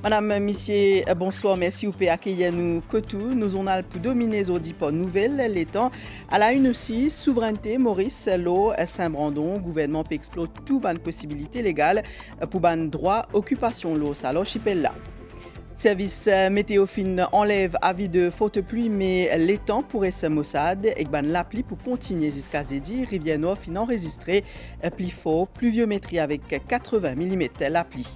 Madame, Monsieur, bonsoir, merci pour accueillir nous Kotou. Nous on a pour dominer aux dix nouvelles les temps. À la une aussi, souveraineté, Maurice, l'eau, Saint-Brandon, gouvernement peut explorer toute bonne possibilité légale pour ban droit, occupation l'eau, ça l'archipel. Service météo fin enlève avis de faute pluie, mais les temps pourraient se maussade et ban l'appli pour continuer jusqu'à Zedi, Rivière Nord fin enregistré, pli faux, pluviométrie avec 80 mm l'appli.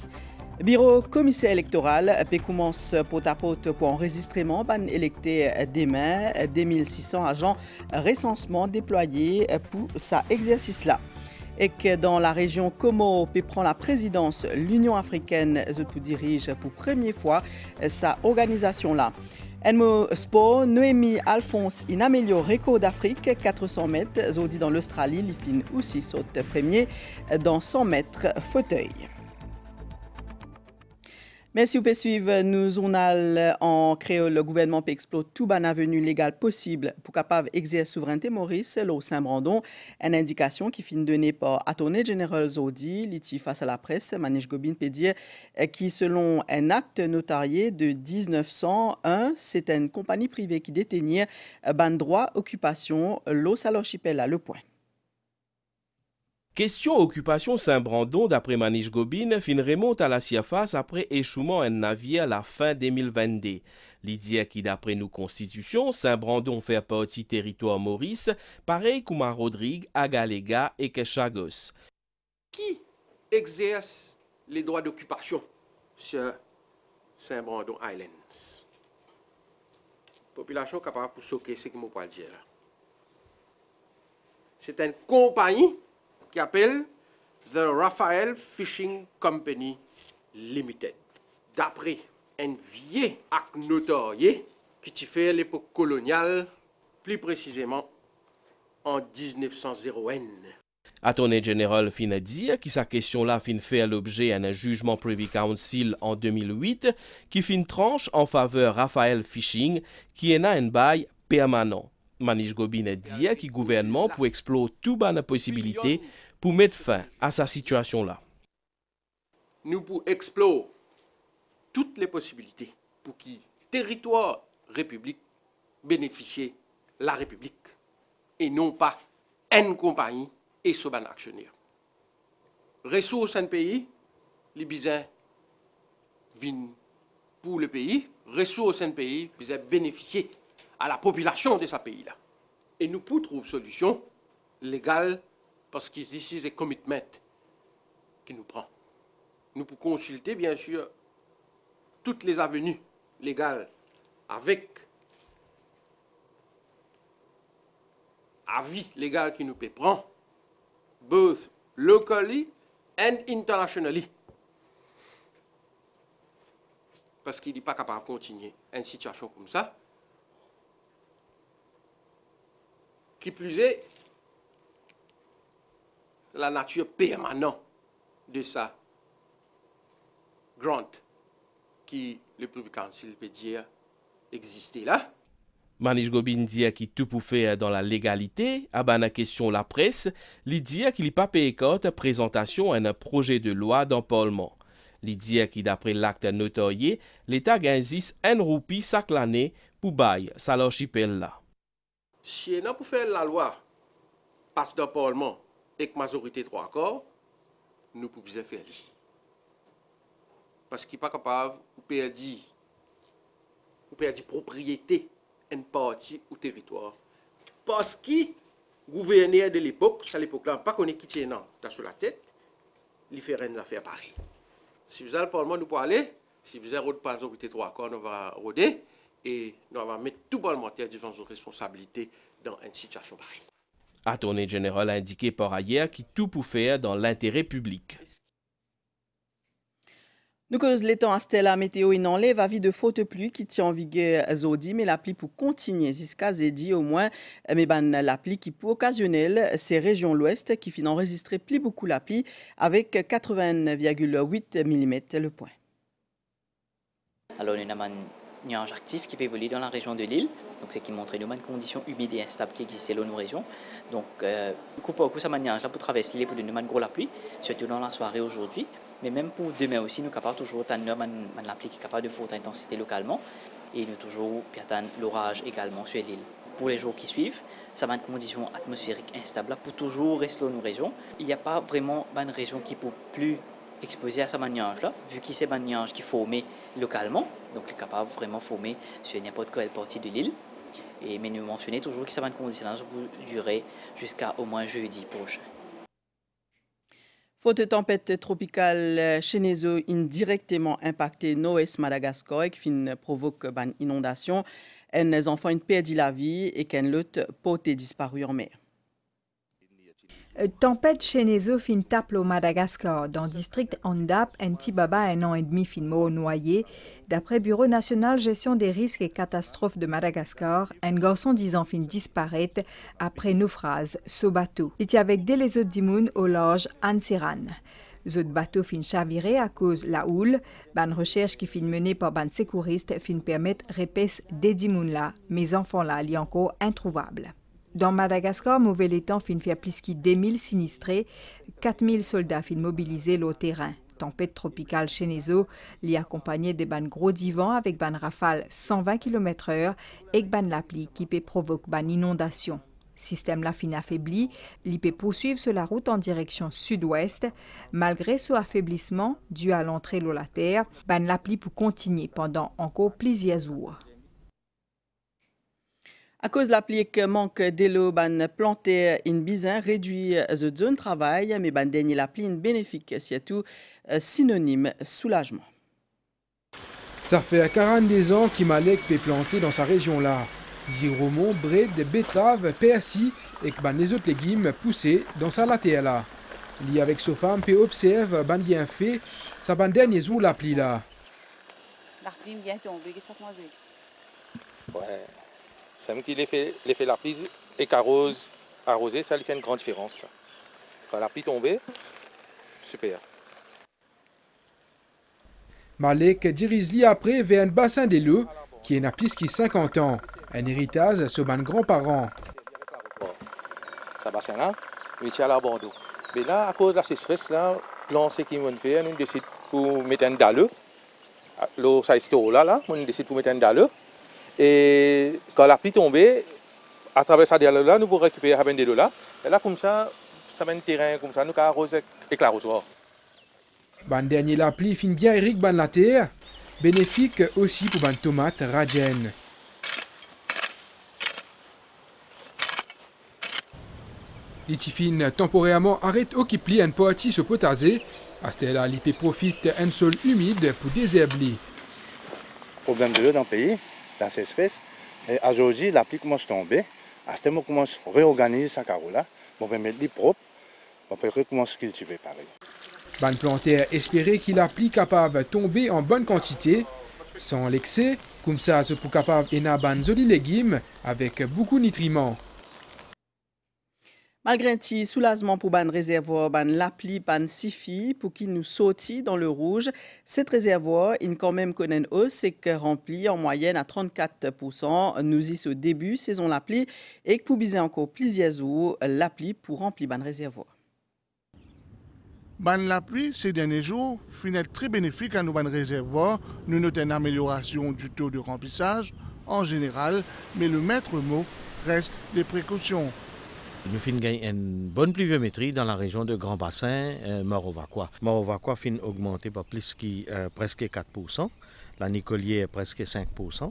Bureau commissaire électoral peut commence pot à pot pour enregistrement ban électé demain, 2600 agents recensement déployés pour ça exercice-là. Et que dans la région Como peut prendre la présidence, l'Union africaine dirige pour première fois sa organisation-là. Enmo Sport, Noémie Alphonse, in améliore record d'Afrique, 400 mètres, Zodi dans l'Australie, l'IFIN aussi saute premier dans 100 mètres fauteuil. Merci vous suivre nous journal en créole. Le gouvernement peut explorer tout ban avenue légale possible pour capable exercer souveraineté Maurice l'eau Saint-Brandon. Une indication qui finit donnée par Attorney General Zodi, liti face à la presse, Manish Gobin peut dire qui selon un acte notarié de 1901, c'est une compagnie privée qui détenait ban droit occupation l'eau à l'archipel à Le Point. Question occupation Saint-Brandon, d'après Manish Gobin, fin remonte à la surface après échouement un navire à la fin 2022. L'idée qui, d'après nos constitutions, Saint-Brandon fait partie territoire Maurice, pareil comme à Rodrigue, Agalega et Kechagos. Qui exerce les droits d'occupation sur Saint-Brandon Islands? Population capable pour soquer ce que je peux dire là. C'est une compagnie qui appelle The Raphael Fishing Company Limited. D'après un vieux acte notarié qui fait l'époque coloniale, plus précisément en 1901. Attorney General fin dire que sa question-là fin fait l'objet d'un jugement Privy Council en 2008 qui fin tranche en faveur Raphael Fishing qui est un bail permanent. Manish Gobin dit que le gouvernement pour explorer toute bonne possibilité pour mettre fin à sa situation-là. Nous pour explorer toutes les possibilités pour que le territoire République bénéficie la République et non pas une compagnie et son actionnaire. Ressources d'un pays, les besoins viennent pour le pays, ressources d'un pays, besoin bénéficier à la population de ce pays-là. Et nous pouvons trouver une solution légale parce que ici, c'est un commitment qui nous prend. Nous pouvons consulter, bien sûr, toutes les avenues légales avec avis légal qui nous peut prendre, both locally and internationally. Parce qu'il n'est pas capable de continuer une situation comme ça. Qui plus est, la nature permanente de ça grant qui le Privy Council peut dire exister là. Manish Gobin dit qu'il tout pour faire dans la légalité, à la question la presse, il dit qu'il n'est pas payé compte présentation à un projet de loi dans le Parlement. Il dit que d'après l'acte notarié, l'État gagne 1 roupie chaque année pour bailler sa l'archipel là. Si on pour faire la loi passe dans le Parlement et que majorité 3 accords, nous pouvons faire. Parce qu'il n'est pas capable de perdre propriété une partie ou territoire. Parce que le gouverneur de l'époque, à l'époque-là, pas qu'on est quitté sur la tête, il fait une affaire pareille. Si vous avez le Parlement, nous pouvons aller. Si vous avez pas majorité 3 accords, nous va rôder. Et nous allons mettre tout parlementaire devant nos responsabilités dans une situation pareille. Attorney General a indiqué par ailleurs qu'il tout pour faire dans l'intérêt public. Nous cause les temps à Stella météo il enlève avis de faute pluie qui tient en vigueur Zodi, mais l'appli pour continuer jusqu'à Zedi au moins, mais l'appli qui pour occasionnel, c'est région l'ouest qui finit enregistrer plus beaucoup l'appli avec 80,8 mm le point. Alors, nous avons un nuage actif qui peut évoluer dans la région de l'île, donc c'est qui montre une condition humide et instable qui existe dans nos régions. Donc, coup pour coup, ça manière là pour traverser l'île pour donner une gros la pluie, surtout dans la soirée aujourd'hui. Mais même pour demain aussi, nous sommes capables toujours de la pluie qui est capable de forte intensité localement. Et nous toujours l'orage également sur l'île. Pour les jours qui suivent, ça va être une condition atmosphérique instable pour toujours rester dans nos régions. Il n'y a pas vraiment une région qui peut plus exposer à sa manière-là, vu qu'il y a des manières qui forment localement, donc il est capable vraiment de former sur n'importe quelle partie de l'île. Mais nous mentionnons toujours que ça va être une condition qui durer jusqu'à au moins jeudi prochain. Faute tempête tropicale Chenezo indirectement impacté nord-est Madagascar et qui provoque une inondation. Les enfants ont perdu la vie et qu'un lot pote disparu en mer. Tempête Chenezo fin tape au Madagascar. Dans le district Andap, un petit baba un an et demi fin mort noyé. D'après Bureau national gestion des risques et catastrophes de Madagascar, un garçon 10 ans fin disparaître après naufrage sous bateau. Il était avec des autres dimoun au large Ansiran. Les autres bateaux fin chaviré à cause de la houle. Ban recherche qui fin menée par ban sécuriste fin permettre répèce des dimoun là, mes enfants là, li encore introuvables. Dans Madagascar, mauvais temps fin fait plus que 1000 sinistrés, 4000 soldats fin mobilisés au terrain. Tempête tropicale Chenezo l'y accompagné de ban gros divans avec ban rafale 120 km/h et ban la pluie qui peut provoquer ban inondation. Système la fin affaibli, l'y peut poursuivre sur la route en direction sud-ouest. Malgré ce affaiblissement dû à l'entrée de la terre, ban la pluie pour continuer pendant encore plusieurs jours. À cause de la pluie qui manque d'eau, ban planter une bizin réduit la zone de travail, mais ban dernier la pluie bénéfique, surtout synonyme soulagement. Ça fait 42 ans qu'Imalek peut planter dans sa région là. Ziromon, bred, betterave, persil et que les autres légumes poussés dans sa latte là. Li avec sa femme peut observe ban bien fait, ça ban dernier jour la pluie là. La pluie vient tomber, qu'est-ce que ça fait? Ouais. C'est même qu'il fait la pluie et arroser, ça lui fait une grande différence. Là. Quand la pluie tombée, super. Malek dirige après vers un bassin de l'eau qui est à plus de 50 ans. Un héritage sur mes grands-parents. Ce bassin-là, il est à l'abandon. Mais là, à cause de la sécheresse, plan ce qu'ils vont faire, nous décidons pour mettre un dalle. L'eau, ça est là, on décide pour mettre un dalle. Et quand la pluie tombée, à travers ça là, nous pouvons récupérer à de l'eau là. Et là, comme ça met un terrain comme ça, nous pouvons arroser avec l'arrosoir. Ban dernier la pluie fin bien Eric ban la terre, bénéfique aussi pour ban tomate rajen. L'itifine temporairement arrête occuper un partie ce potager. À ce là, l'IP profite un sol humide pour désherbler. Problème de l'eau dans le pays. La sécheresse. Et aujourd'hui, la pluie commence à tomber. À ce moment, on commence à réorganiser sa carreau là. On peut mettre les propres. On peut recommencer à cultiver pareil. Ban planter espérer qu'il a pluie capable de tomber en bonne quantité, sans l'excès, comme ça, c'est pour capable de ban joli légumes avec beaucoup de nutriments. Malgré un petit soulagement pour ban réservoir, ban l'appli ban sifi pour qu'il nous sortit dans le rouge, cette réservoir, il quand même connaît une hausse et que remplit en moyenne à 34%. Nous y au début saison l'appli et que pour biser encore plusieurs jours l'appli pour remplir ban réservoir. Ban la pluie ces derniers jours finit très bénéfique à nos ban réservoirs. Nous notons une amélioration du taux de remplissage en général, mais le maître mot reste des précautions. Nous fin gagné une bonne pluviométrie dans la région de Grand Bassin, Morovacois. Morovacois fin augmenté par plus que presque 4%, la Nicolière presque 5%,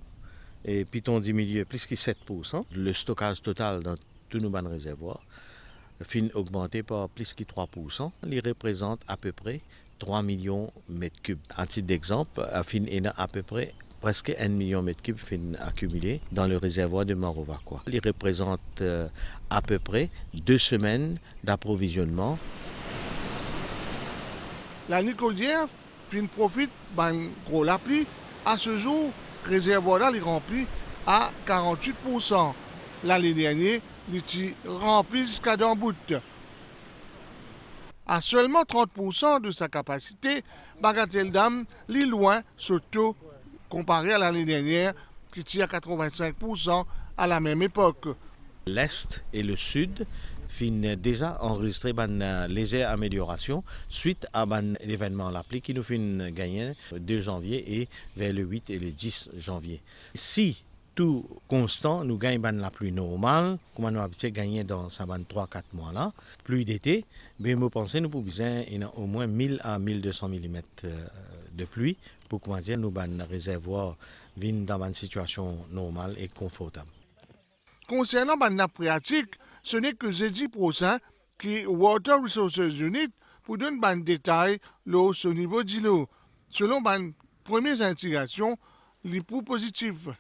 et Piton diminué plus que 7%. Le stockage total dans tous nos bancs réservoirs fin augmenté par plus que 3%. Il représente à peu près 3 millions de mètres cubes. À titre d'exemple, fin est à peu près presque 1 million de mètres cubes accumulés dans le réservoir de Morovacois. Il représente à peu près 2 semaines d'approvisionnement. La Nicolière profite d'un gros la pluie. À ce jour, le réservoir est rempli à 48%. L'année dernière, il était rempli jusqu'à d'un bout. À seulement 30% de sa capacité, Bagatelle Dam est loin ce taux comparé à l'année dernière, qui était à 85% à la même époque. L'Est et le Sud fin déjà enregistré une légère amélioration suite à l'événement l'appli qui nous fin gagner le 2 janvier et vers le 8 et le 10 janvier. Si tout constant, nous gagnons la pluie normale, comme nous avons gagné dans ces 3-4 mois là, pluie d'été, mais je pense que nous pouvons au moins 1000 à 1200 mm de pluie pour comment dire nous ban réservoir viennent dans une situation normale et confortable. Concernant la nappe phréatique, ce n'est que jeudi prochain que Water Resources Unit pour donner des détails au niveau de l'eau. Selon les premières indications, les plus positives.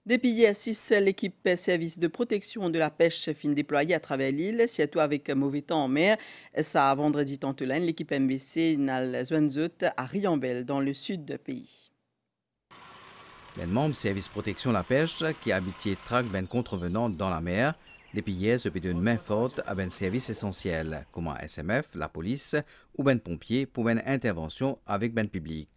Depuis hier 6, l'équipe service de protection de la pêche fin déployée à travers l'île, surtout avec mauvais temps en mer. Ça, vendredi tantelaine, l'équipe MBC n'a Zouenzot à Riambel, dans le sud du pays. Les membres service protection la pêche qui habitié traque ben contrevenants dans la mer. Depuis hier, se peut une main forte à ben service essentiel, comme un SMF, la police ou ben pompiers pour ben intervention avec ben public.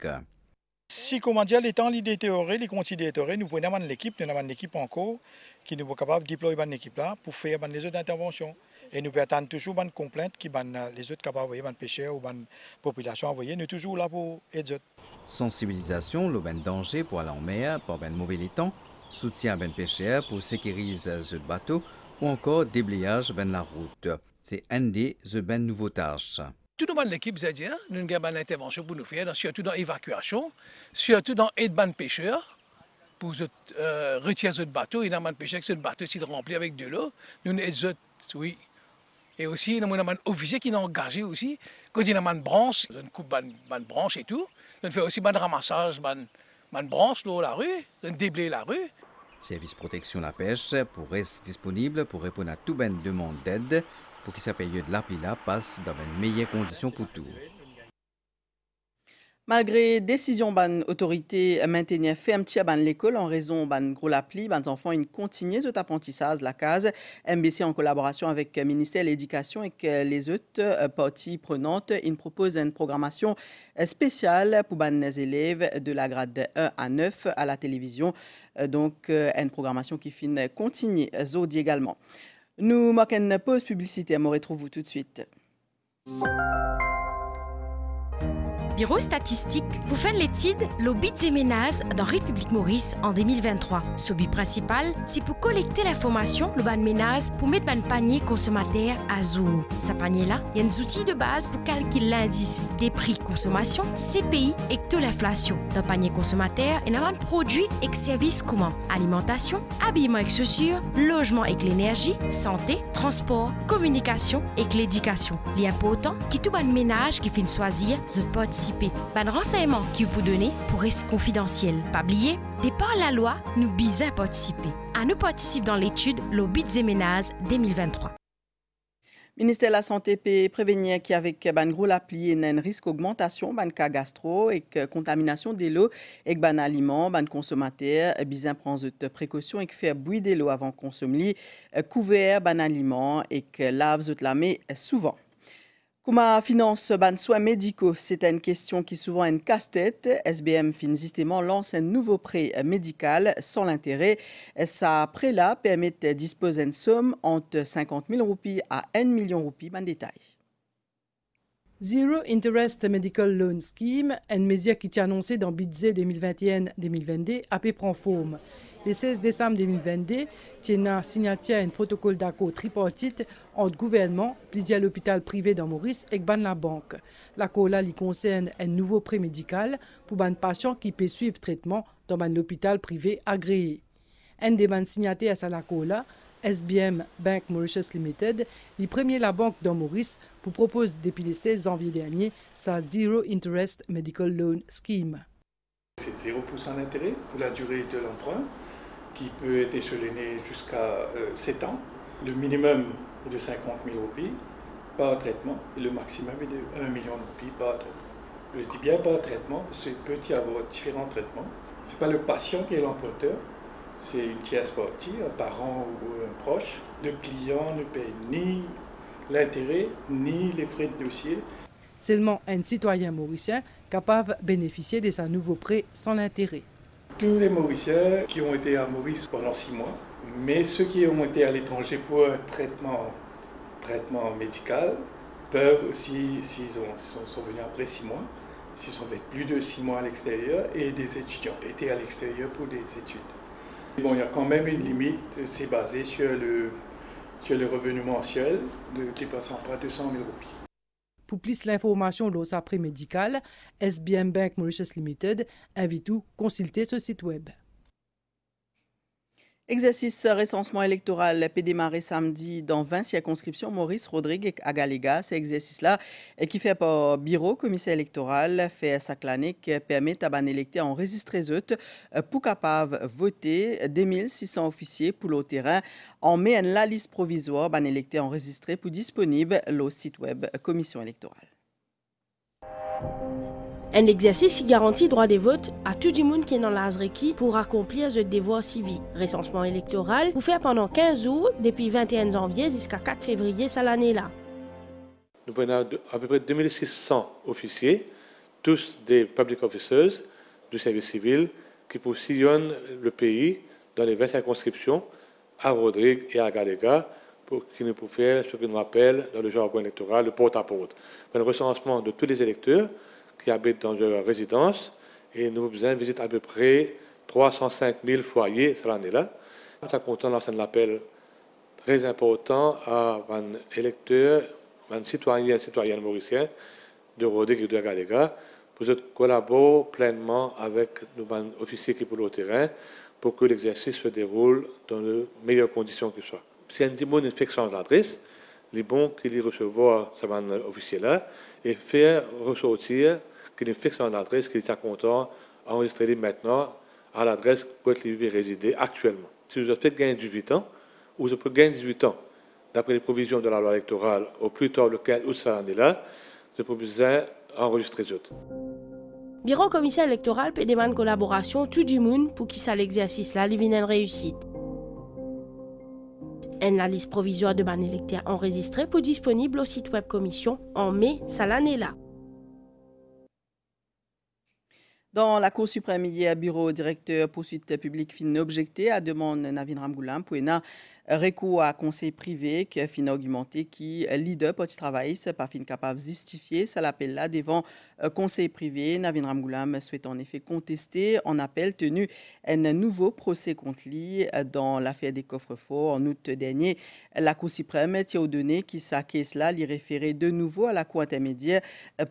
Si comment dire, les temps les détériorés, les continuent détériorés, nous prenons l'équipe, nous avons une équipe encore qui nous est capable de déployer une équipe là pour faire les autres interventions. Et nous attendons toujours une complainte qui les autres capables d'envoyer les pêcheurs ou la population envoyée, nous sommes toujours là pour aider. Sensibilisation, le ben danger pour aller en mer, pour ben mauvais temps, soutien à ben pêcheurs pour sécuriser le bateau ou encore déblayage ben la route. C'est un des ben nouveaux tâches. Tout le monde l'équipe Zadia, nous avons une intervention pour nous faire, surtout dans l'évacuation, surtout dans l'aide de pêcheurs, pour retirer ce bateau. Il y a un pêcheur qui ce bateau est rempli avec de l'eau. Nous aidons, oui. Et aussi, nous avons un officier qui est engagé aussi. Quand il y a une branche, on coupe une branche et tout. On fait aussi un ramassage, une branche dans la rue, on déblaye la rue. Service protection la pêche pour rester disponible pour répondre à toute bonne demande d'aide pour que sa période l'appli là passe dans de meilleures conditions pour tout. Malgré décision ban autorité maintenir fermeture ban l'école en raison ban gros l'appli, ban enfants une continuer cet apprentissage la case MBC en collaboration avec le ministère de l'Éducation et que les autres parties prenantes, ils proposent une programmation spéciale pour ban les élèves de la grade 1 à 9 à la télévision. Donc une programmation qui finit continuer Zodi également. Nous marquons une pause publicitaire, me retrouve tout de suite. Bureau statistique pour faire l'étude l'obit et ménage dans République Maurice en 2023. Ce but principal, c'est pour collecter l'information le ban ménage pour mettre ban panier consommateur à jour. Ce panier-là, il y a des outils de base pour calculer l'indice des prix consommation, CPI et taux d'inflation. Dans panier consommateur, il y a un produit et services communs, alimentation, habillement et chaussures, logement et l'énergie, santé, transport, communication et l'éducation. Il est important que tout ban ménage qui fait choisir ce participer. Ban renseignement qui vous donner pour rester confidentiel. Pas oublier, de par la loi, nous bisons participer. À nous participer dans l'étude l'obit et ménage 2023. Ministère de la Santé peut prévenir qu'avec ban gros l'appli et un risque d'augmentation ban cas gastro et contamination de l'eau et ban aliment ban consommateur bien prendre de précautions et faire bouillir de l'eau avant consommer couvert ban aliment et que lave la main souvent. Comment finance ban soins médicaux? C'est une question qui souvent une casse-tête. SBM fin justement lance un nouveau prêt médical sans l'intérêt. Ça prêt-là permet de disposer d'une somme entre 50 000 roupies à 1 million de roupies. Ban détail. Zero Interest Medical Loan Scheme, une mesure qui est annoncée dans budget 2021-2022, a prend forme. Le 16 décembre 2022, il y a signature un protocole d'accord tripartite entre gouvernement, plusieurs hôpitaux privés dans Maurice et la banque. L'accord là concerne un nouveau prêt médical pour les patients qui peuvent suivre traitement dans un hôpital privé agréé. Un des signataires à l'accord là, SBM Bank Mauritius Limited, le premier la banque dans Maurice pour proposer depuis le 16 janvier dernier sa Zero Interest Medical Loan Scheme. C'est 0% d'intérêt pour la durée de l'emprunt, qui peut être échelonné jusqu'à 7 ans. Le minimum est de 50 000 roupies par traitement et le maximum est de 1 million de roupies par traitement. Je dis bien par traitement parce qu'il peut y avoir différents traitements. Ce n'est pas le patient qui est l'emprunteur, c'est une tierce partie, un parent ou un proche. Le client ne paye ni l'intérêt ni les frais de dossier. Seulement un citoyen mauricien capable de bénéficier de sa nouveau prêt sans intérêt. Tous les Mauriciens qui ont été à Maurice pendant 6 mois, Mais ceux qui ont été à l'étranger pour un traitement médical peuvent aussi, s'ils sont venus après 6 mois, s'ils sont fait plus de 6 mois à l'extérieur, et des étudiants étaient à l'extérieur pour des études. Bon, il y a quand même une limite, c'est basé sur le revenu mensuel ne dépassant pas 200 000 roupies. Pour plus l'information de l'OSAPRE médical, SBM Bank Mauritius Limited invite à consulter ce site web. Exercice recensement électoral peut démarrer samedi dans 20 circonscriptions. Maurice Rodrigue à Galega, c'est exercice-là qui fait par bureau commissaire électoral fait sa clanique permet à ban électeur enregistrer pour capable voter 2600 officiers pour le terrain. En met la liste provisoire ban électeur enregistré pour disponible le site web commission électorale. Un exercice qui garantit droit des votes à tout le monde qui est dans l'Azreki pour accomplir ce devoir civique. Recensement électoral vous faire pendant 15 jours depuis 21 janvier jusqu'à 4 février cette année-là. Nous prenons à peu près 2600 officiers, tous des public officers du service civil qui sillonnent le pays dans les 20 circonscriptions à Rodrigue et à Galega pour qui nous faire ce que nous appelle dans le jargon électoral le porte-à-porte. Un recensement de tous les électeurs qui habitent dans leur résidence et nous visitons à peu près 305 000 foyers cette année-là. Nous sommes contents de lancer un appel très important à un électeur, un citoyen et citoyenne mauricien de Rodrigue et de Galega pour collaborer pleinement avec nos officiers qui sont pour le terrain pour que l'exercice se déroule dans les meilleures conditions que ce soit. Si on a une infection d'adresse, il est bon qu'il y recevoir ce officier-là et faire ressortir qu'il fixe son adresse, qu'il est content d'enregistrer maintenant à l'adresse où il réside actuellement. Si vous avez fait gagner 18 ans, ou vous pouvez gagner 18 ans, d'après les provisions de la loi électorale, au plus tard le 15 août cette année-là, vous pouvez besoin d'enregistrer autres. Bureau commissaire électoral peut demander collaboration tout du monde pour qu'il ça l'exercice là, il vienne une réussite. La liste provisoire de ban électeurs enregistrée pour disponible au site web commission en mai cette année-là. Dans la Cour suprême hier, bureau directeur poursuite publique fin objecté à demande Navin Ramgoulam pour un recours à conseil privé qui fin argumenté qui leader petit travail c'est pas fin capable de justifier ça l'appel là devant conseil privé. Navin Ramgoulam souhaite en effet contester en appel tenu un nouveau procès contre lui dans l'affaire des coffres-forts en août dernier. La Cour suprême tient aux données qui sa caisse là l'y référer de nouveau à la Cour intermédiaire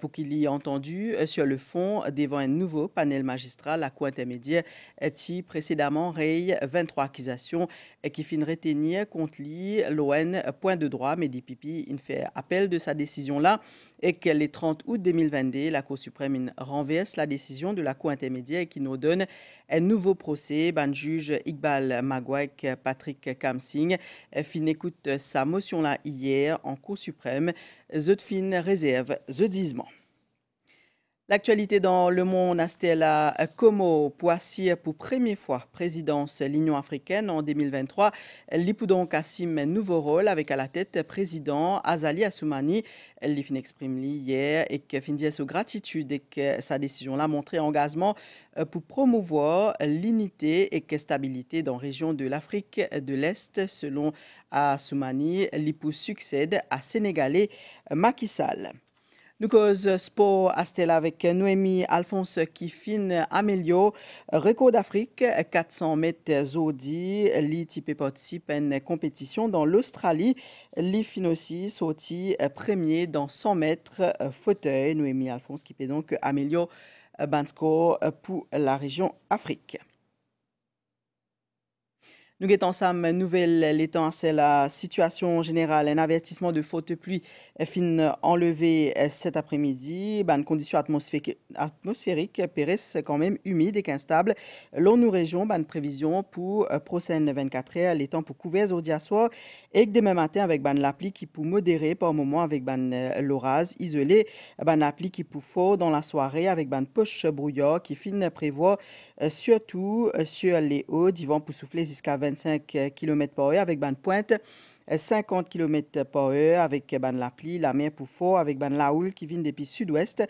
pour qu'il y ait entendu sur le fond devant un nouveau panel magistral. La Cour intermédiaire qui précédemment raye 23 accusations qui fin retenir contre lui l'ON point de droit mais Pipi il fait appel de sa décision là et que le 30 août 2022 la Cour suprême renverse la décision de la Cour intermédiaire qui nous donne un nouveau procès. Ben juge Iqbal Magouek Patrick Kamsing fin écoute sa motion là hier en Cour suprême. Fin réserve the disement. L'actualité dans le monde, Astella Como Poissy pour première fois présidence l'Union africaine en 2023. Lipoudon Kassim un nouveau rôle avec à la tête président Azali Assoumani. Il fin exprime hier et que fin dire sa gratitude et que sa décision l'a montré engagement pour promouvoir l'unité et que stabilité dans la région de l'Afrique de l'Est. Selon Assoumani, l'Ipou succède à Sénégalais Macky Sall. Nous cause sport à Stella avec Noémie Alphonse qui fin améliore record d'Afrique 400 mètres Zodi. Li type participe à une compétition dans l'Australie. Li fin aussi sorti premier dans 100 mètres fauteuil. Noémie Alphonse qui peut donc améliorer ban score pour la région Afrique. Nous guettons ensemble nouvelle l'étant c'est la situation générale. Un avertissement de forte pluie fin enlevé cet après-midi. Ban conditions atmosphériques périssent quand même humides et instables. L'on nous région ban prévision pour prochaine 24 heures les temps pour couvert au soir et demain matin avec ban l'appli qui pour modérer par moment avec ban l'orage isolé. Ban l'appli qui pour fort dans la soirée avec ban poche brouillard qui fin prévoit surtout sur les hauts d'Ivan pour souffler jusqu'à 25 km/h avec ban pointe 50 km/h avec la pluie, la mer pour fort avec la houle qui vient depuis sud-ouest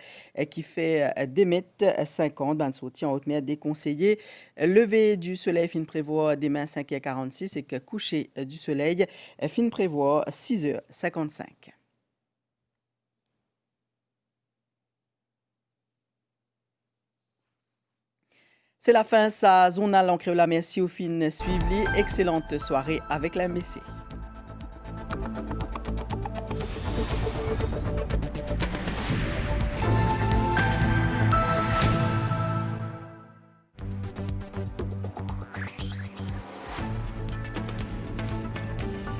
qui fait 2,50 m. Sortie en haute mer déconseillé. Lever du soleil fin prévoit demain 5h46 et que coucher du soleil fin prévoit 6h55. C'est la fin, sa zonale en créole. Merci au fin suivi. Excellente soirée avec la Messie.